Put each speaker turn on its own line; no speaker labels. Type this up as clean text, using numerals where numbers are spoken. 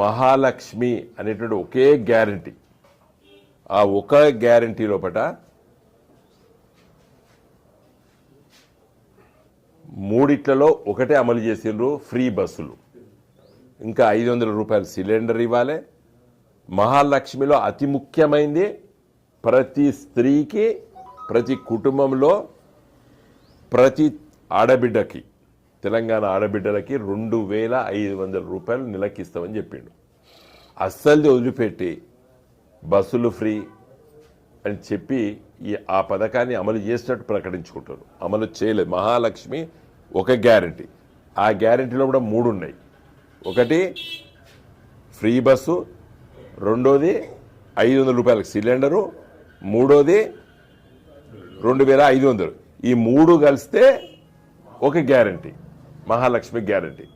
మహాలక్ష్మి అనేటువంటి ఒకే గ్యారంటీ. ఆ ఒక గ్యారంటీ లోపల 3 ఒకటే అమలు చేసిండ్రు, ఫ్రీ బస్సులు, ఇంకా 500 రూపాయలు సిలిండర్ ఇవ్వాలి. మహాలక్ష్మిలో అతి ముఖ్యమైనది ప్రతి స్త్రీకి, ప్రతి కుటుంబంలో, ప్రతి ఆడబిడ్డకి, తెలంగాణ ఆడబిడ్డలకి 2500 రూపాయలు నెలకిస్తామని చెప్పిండు. అస్సలు వదిలిపెట్టి బస్సులు ఫ్రీ అని చెప్పి ఆ పథకాన్ని అమలు చేసినట్టు ప్రకటించుకుంటారు. అమలు చేయలేదు. మహాలక్ష్మి ఒక గ్యారంటీ, ఆ గ్యారంటీలో కూడా 3 ఉన్నాయి. ఒకటి ఫ్రీ బస్సు, రెండోది 500 రూపాయలకు సిలిండరు, మూడోది 2500. ఈ 3 కలిస్తే ఒక గ్యారంటీ, మహాలక్ష్మి గ్యారంటీ.